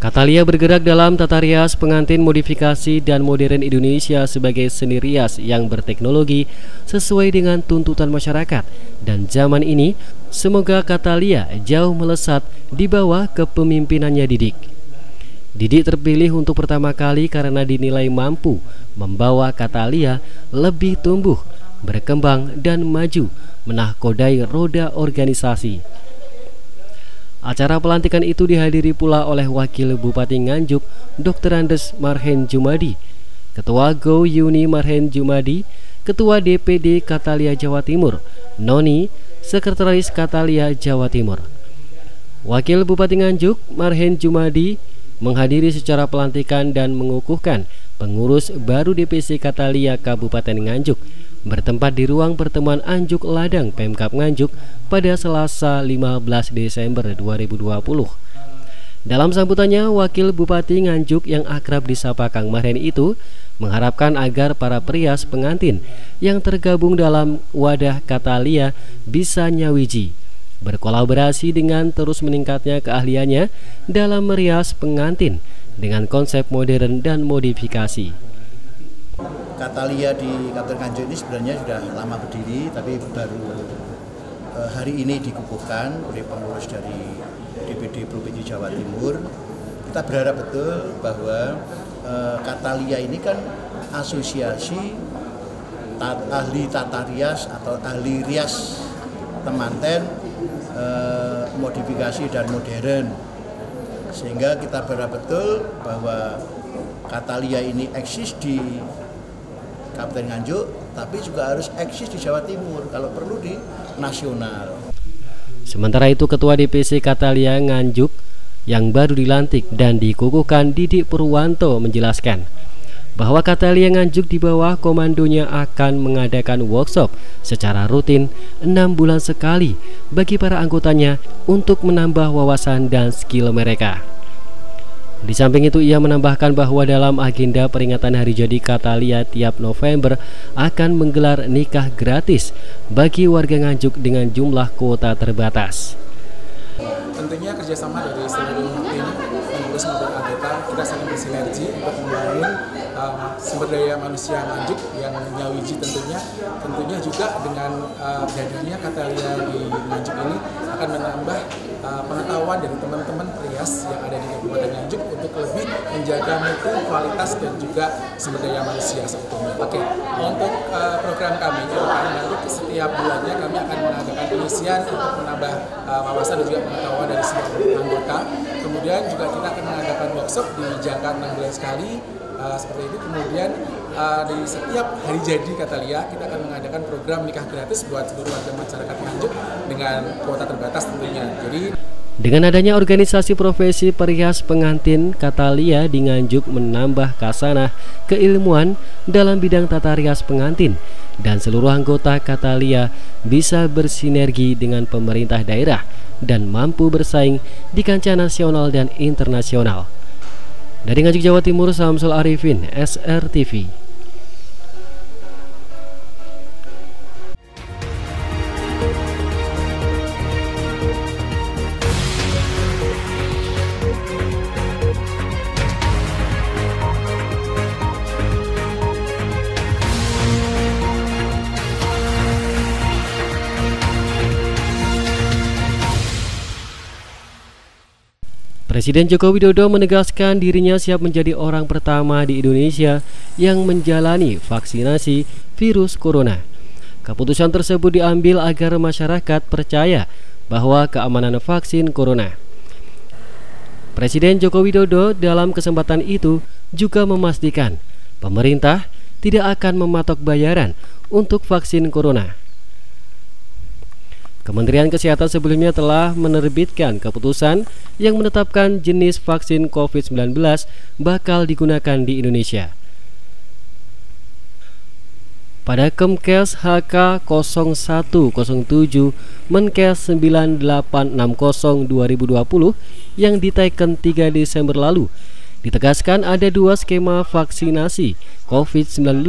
Katalia bergerak dalam tata rias pengantin modifikasi dan modern Indonesia sebagai seni rias yang berteknologi sesuai dengan tuntutan masyarakat dan zaman ini. Semoga Katalia jauh melesat di bawah kepemimpinannya Didik. Didik terpilih untuk pertama kali karena dinilai mampu membawa Katalia lebih tumbuh, berkembang dan maju menahkodai roda organisasi. Acara pelantikan itu dihadiri pula oleh Wakil Bupati Nganjuk, Dr. Andes Marhen Jumadi, Ketua Go Yuni Marhen Jumadi, Ketua DPD Katalia Jawa Timur, Noni, Sekretaris Katalia Jawa Timur. Wakil Bupati Nganjuk, Marhen Jumadi, menghadiri secara pelantikan dan mengukuhkan pengurus baru DPC Katalia Kabupaten Nganjuk bertempat di ruang pertemuan Anjuk Ladang Pemkab Nganjuk pada Selasa 15 Desember 2020. Dalam sambutannya, Wakil Bupati Nganjuk yang akrab disapa Kang Marhen itu mengharapkan agar para perias pengantin yang tergabung dalam wadah Katalia bisa nyawiji, berkolaborasi dengan terus meningkatnya keahliannya dalam merias pengantin dengan konsep modern dan modifikasi. Katalia di Kabupaten Nganjuk ini sebenarnya sudah lama berdiri, tapi baru hari ini dikukuhkan oleh pengurus dari DPD Provinsi Jawa Timur. Kita berharap betul bahwa Katalia ini kan asosiasi ahli tata rias atau ahli rias temanten, modifikasi dan modern, sehingga kita berharap betul bahwa Katalia ini eksis di Kabupaten Nganjuk, tapi juga harus eksis di Jawa Timur, kalau perlu di nasional. Sementara itu, Ketua DPC Katalia Nganjuk yang baru dilantik dan dikukuhkan Didik Purwanto menjelaskan bahwa Katalia Nganjuk di bawah komandonya akan mengadakan workshop secara rutin 6 bulan sekali bagi para anggotanya untuk menambah wawasan dan skill mereka. Di samping itu, ia menambahkan bahwa dalam agenda peringatan Hari Jadi Katalia tiap November akan menggelar nikah gratis bagi warga Nganjuk dengan jumlah kuota terbatas. Tentunya kerjasama dari seluruh tim pengurus maupun anggota, kita saling bersinergi untuk membangun sumber daya manusia Nganjuk yang nyawiji tentunya juga dengan hadirnya Katalia di Nganjuk ini akan menambah pengetahuan dari teman-teman perias yang ada di Kabupaten Nganjuk untuk lebih menjaga mutu, kualitas dan juga sumber daya manusia sebetulnya. Oke, untuk program kami ke depan nanti setiap bulannya kami akan mengadakan pengisian untuk menambah wawasan dan juga pengetahuan dari seluruh anggota. Kemudian juga kita akan mengadakan workshop di jangka 6 bulan sekali seperti itu. Kemudian di setiap hari jadi Katalia kita akan mengadakan program nikah gratis buat seluruh warga masyarakat Nganjuk dengan kuota terbatas tentunya. Jadi dengan adanya organisasi profesi perias pengantin, Katalia di Nganjuk menambah khasanah keilmuan dalam bidang tata rias pengantin dan seluruh anggota Katalia bisa bersinergi dengan pemerintah daerah dan mampu bersaing di kancah nasional dan internasional. Dari Nganjuk, Jawa Timur, Samsul Arifin, SRTV. Presiden Joko Widodo menegaskan dirinya siap menjadi orang pertama di Indonesia yang menjalani vaksinasi virus corona. Keputusan tersebut diambil agar masyarakat percaya bahwa keamanan vaksin corona. Presiden Joko Widodo dalam kesempatan itu juga memastikan pemerintah tidak akan mematok bayaran untuk vaksin corona. Kementerian Kesehatan sebelumnya telah menerbitkan keputusan yang menetapkan jenis vaksin COVID-19 bakal digunakan di Indonesia. Pada Kemkes HK 0107 Menkes 9860 2020 yang diteken 3 Desember lalu, ditegaskan ada 2 skema vaksinasi COVID-19,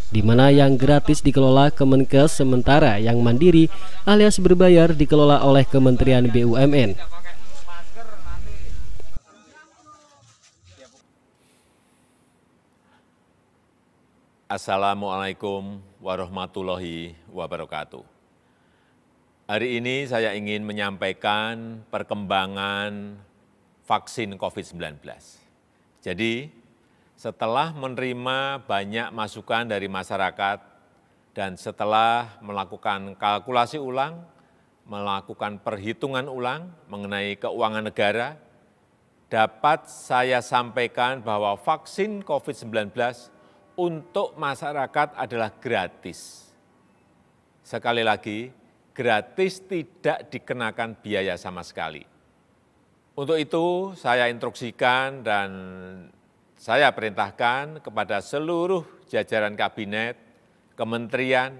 di mana yang gratis dikelola Kemenkes, sementara yang mandiri alias berbayar dikelola oleh Kementerian BUMN. Assalamualaikum warahmatullahi wabarakatuh. Hari ini saya ingin menyampaikan perkembangan vaksin COVID-19. Jadi, setelah menerima banyak masukan dari masyarakat dan setelah melakukan kalkulasi ulang, melakukan perhitungan ulang mengenai keuangan negara, dapat saya sampaikan bahwa vaksin COVID-19 untuk masyarakat adalah gratis. Sekali lagi, gratis, tidak dikenakan biaya sama sekali. Untuk itu, saya instruksikan dan saya perintahkan kepada seluruh jajaran kabinet, kementerian,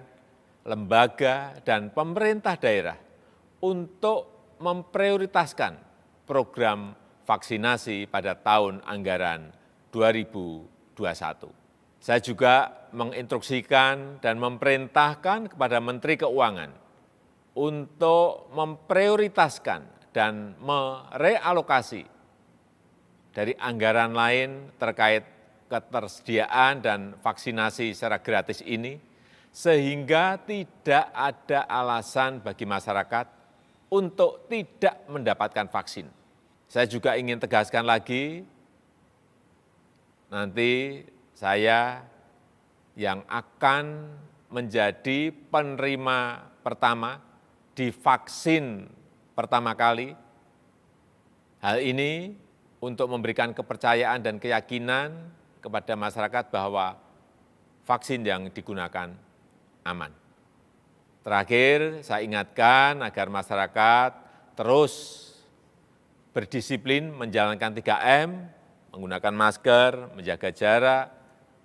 lembaga, dan pemerintah daerah untuk memprioritaskan program vaksinasi pada tahun anggaran 2021. Saya juga menginstruksikan dan memerintahkan kepada Menteri Keuangan untuk memprioritaskan dan merealokasi dari anggaran lain terkait ketersediaan dan vaksinasi secara gratis ini, sehingga tidak ada alasan bagi masyarakat untuk tidak mendapatkan vaksin. Saya juga ingin tegaskan lagi, nanti saya yang akan menjadi penerima pertama di vaksin pertama kali. Hal ini untuk memberikan kepercayaan dan keyakinan kepada masyarakat bahwa vaksin yang digunakan aman. Terakhir, saya ingatkan agar masyarakat terus berdisiplin menjalankan 3M, menggunakan masker, menjaga jarak,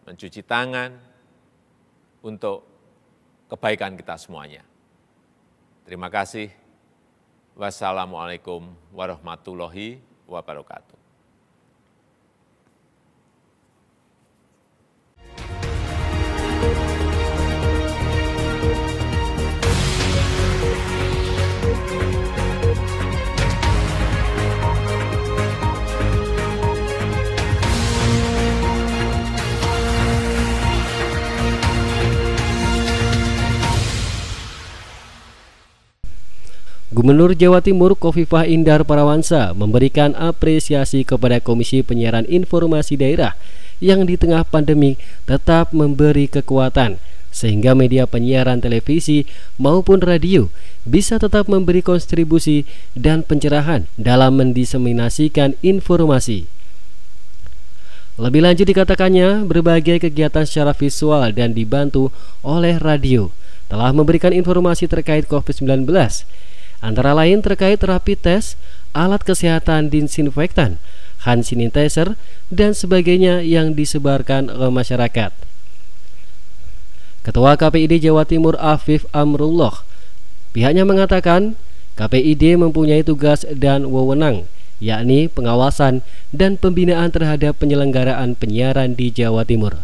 mencuci tangan, untuk kebaikan kita semuanya. Terima kasih. Wassalamualaikum warahmatullahi wabarakatuh. Gubernur Jawa Timur Khofifah Indar Parawansa memberikan apresiasi kepada Komisi Penyiaran Informasi Daerah yang di tengah pandemi tetap memberi kekuatan sehingga media penyiaran televisi maupun radio bisa tetap memberi kontribusi dan pencerahan dalam mendiseminasikan informasi. Lebih lanjut dikatakannya, berbagai kegiatan secara visual dan dibantu oleh radio telah memberikan informasi terkait COVID-19, antara lain terkait rapid test, alat kesehatan disinfektan, hand sanitizer, dan sebagainya yang disebarkan ke masyarakat. Ketua KPID Jawa Timur Afif Amrullah, pihaknya mengatakan KPID mempunyai tugas dan wewenang, yakni pengawasan dan pembinaan terhadap penyelenggaraan penyiaran di Jawa Timur.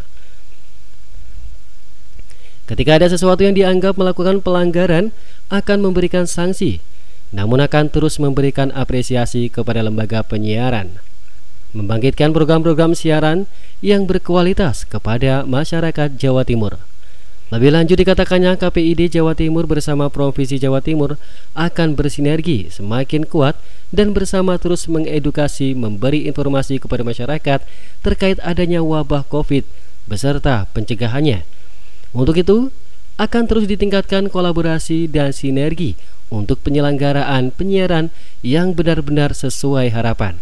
Ketika ada sesuatu yang dianggap melakukan pelanggaran, akan memberikan sanksi, namun akan terus memberikan apresiasi kepada lembaga penyiaran, membangkitkan program-program siaran yang berkualitas kepada masyarakat Jawa Timur. Lebih lanjut dikatakannya, KPID Jawa Timur bersama Provinsi Jawa Timur akan bersinergi semakin kuat dan bersama terus mengedukasi, memberi informasi kepada masyarakat terkait adanya wabah COVID beserta pencegahannya. Untuk itu, akan terus ditingkatkan kolaborasi dan sinergi untuk penyelenggaraan penyiaran yang benar-benar sesuai harapan.